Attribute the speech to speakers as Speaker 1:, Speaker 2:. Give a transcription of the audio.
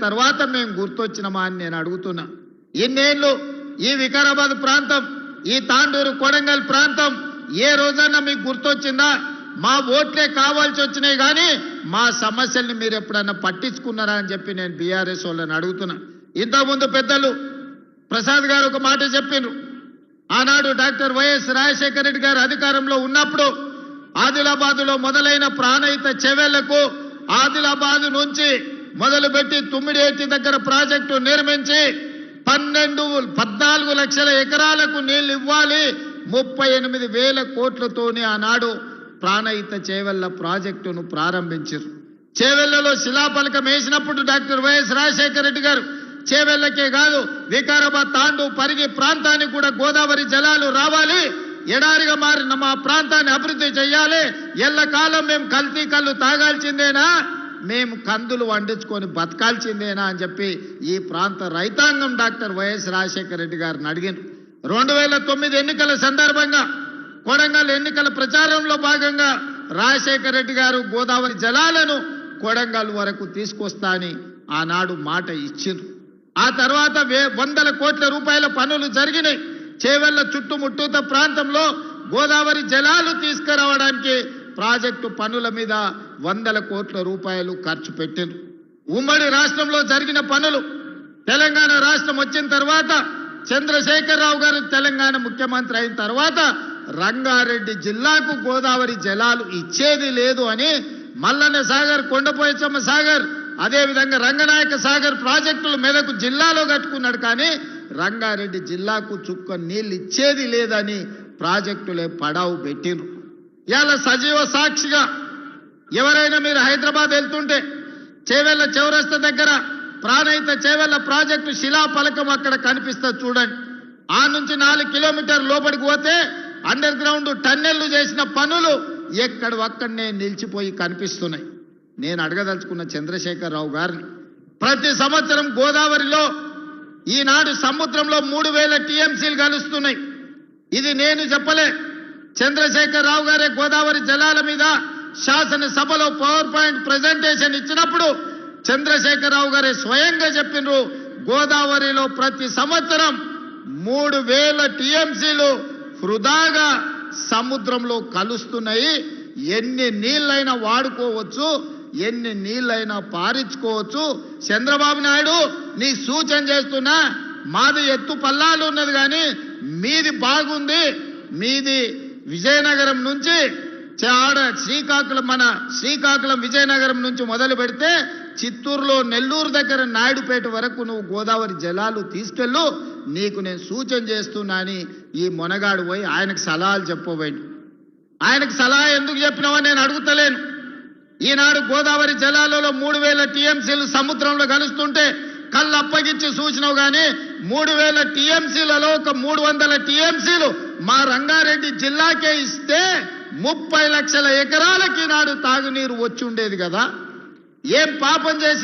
Speaker 1: తర్వాత మేము గుర్తొచ్చినమా అని నేను అడుగుతున్నా. ఇన్నేళ్ళు ఈ వికారాబాద్ ప్రాంతం, ఈ తాండూరు కొడంగల్ ప్రాంతం ఏ రోజన్నా మీకు గుర్తొచ్చిందా? మా ఓట్లే కావాల్సి వచ్చినాయి కానీ మా సమస్యల్ని మీరు ఎప్పుడన్నా పట్టించుకున్నారా అని చెప్పి నేను బీఆర్ఎస్ వాళ్ళని అడుగుతున్నా. ఇంతకుముందు పెద్దలు ప్రసాద్ గారు ఒక మాట చెప్పిండ్రు. ఆనాడు డాక్టర్ వైఎస్ రాజశేఖర రెడ్డి గారు అధికారంలో ఉన్నప్పుడు ఆదిలాబాదులో మొదలైన ప్రాణహిత చెవెళ్లకు ఆదిలాబాద్ నుంచి మొదలుపెట్టి తుమ్మిడియేటి దగ్గర ప్రాజెక్టు నిర్మించి 14 లక్షల ఎకరాలకు నీళ్లు ఇవ్వాలి, 38,000 కోట్లతోనే ఆనాడు ప్రాణహిత చేవెళ్ల ప్రాజెక్టును ప్రారంభించారు. చేవెళ్లలో శిలాఫలకం వేసినప్పుడు డాక్టర్ వైఎస్ రాజశేఖర రెడ్డి గారు చేవెళ్లకే కాదు వికారాబాద్ తాండూ పరిగి ప్రాంతానికి కూడా గోదావరి జలాలు రావాలి, ఎడారిగా మారిన మా ప్రాంతాన్ని అభివృద్ధి చేయాలి, ఎల్లకాలం మేము కల్తీ కళ్ళు తాగాల్సిందేనా, మేము కందులు వండించుకొని బతకాల్సిందేనా అని చెప్పి ఈ ప్రాంత రైతాంగం డాక్టర్ వైఎస్ రాజశేఖర రెడ్డి గారిని అడిగారు. 2009 ఎన్నికల సందర్భంగా కొడంగల్ ఎన్నికల ప్రచారంలో భాగంగా రాజశేఖర రెడ్డి గారు గోదావరి జలాలను కొడంగల్ వరకు తీసుకొస్తా అని ఆనాడు మాట ఇచ్చిండ్రు. ఆ తర్వాత 100 కోట్ల రూపాయల పనులు జరిగినాయి. చేవెళ్ల చుట్టుముట్టూత ప్రాంతంలో గోదావరి జలాలు తీసుకురావడానికి ప్రాజెక్టు పనుల మీద 100 కోట్ల రూపాయలు ఖర్చు పెట్టిండ్రు. ఉమ్మడి రాష్ట్రంలో జరిగిన పనులు, తెలంగాణ రాష్ట్రం వచ్చిన తర్వాత చంద్రశేఖరరావు గారు తెలంగాణ ముఖ్యమంత్రి అయిన తర్వాత రంగారెడ్డి జిల్లాకు గోదావరి జలాలు ఇచ్చేది లేదు అని మల్లన్న సాగర్, కొండపోచమ్మ సాగర్, అదేవిధంగా రంగనాయక సాగర్ ప్రాజెక్టులు మెదకు జిల్లాలో కట్టుకున్నాడు కానీ రంగారెడ్డి జిల్లాకు చుక్క నీళ్ళు ఇచ్చేది లేదని ప్రాజెక్టులే పడావు పెట్టిండ్రు. ఇలా సజీవ సాక్షిగా ఎవరైనా మీరు హైదరాబాద్ వెళ్తుంటే చేవెళ్ల చౌరస్తా దగ్గర ప్రాణహిత చేవెళ్ల ప్రాజెక్టు శిలాఫలకం అక్కడ కనిపిస్తుంది చూడండి. ఆ నుంచి 4 కిలోమీటర్ల లోపలికి పోతే అండర్ గ్రౌండ్ టన్నెళ్లు చేసిన పనులు ఎక్కడొక్కడనే నిలిచిపోయి కనిపిస్తున్నాయి. నేను అడగదలుచుకున్న చంద్రశేఖరరావు గారిని, ప్రతి సంవత్సరం గోదావరిలో ఈనాడు సముద్రంలో 3,000 టీఎంసీలు కలుస్తున్నాయి. ఇది నేను చెప్పలే, చంద్రశేఖరరావు గారే గోదావరి జలాల మీద శాసనసభలో పవర్ పాయింట్ ప్రెజెంటేషన్ ఇచ్చినప్పుడు చంద్రశేఖరరావు గారే స్వయంగా చెప్పినారు, గోదావరిలో ప్రతి సంవత్సరం 3,000 టీఎంసీలు వృధాగా సముద్రంలో కలుస్తున్నాయి, ఎన్ని నీళ్ళైనా వాడుకోవచ్చు, ఎన్ని నీళ్ళైనా పారించుకోవచ్చు. చంద్రబాబు నాయుడు నీ సూచన చేస్తున్నా, మాది ఎత్తు పల్లాలు ఉన్నది కానీ మీది బాగుంది, మీది విజయనగరం నుంచి శ్రీకాకుళం, మన శ్రీకాకుళం విజయనగరం నుంచి మొదలు పెడితే చిత్తూరులో నెల్లూరు దగ్గర నాయుడుపేట వరకు నువ్వు గోదావరి జలాలు తీసుకెళ్ళు, నీకు నేను సూచన చేస్తున్నా అని ఈ మొనగాడు పోయి ఆయనకు సలహాలు చెప్పబోయిండు. ఆయనకు సలహా ఎందుకు చెప్పినావో నేను అడుగుతలేను. ఈనాడు గోదావరి జలాలలో 3,000 టీఎంసీలు సముద్రంలో కలుస్తుంటే కళ్ళు అప్పగించి సూచనవు కానీ 3,000 టీఎంసీలలో ఒక 300 టీఎంసీలు మా రంగారెడ్డి జిల్లాకే ఇస్తే 30 లక్షల ఎకరాలకి నాడు తాగునీరు వచ్చి ఉండేది కదా. ఏం పాపం చేసి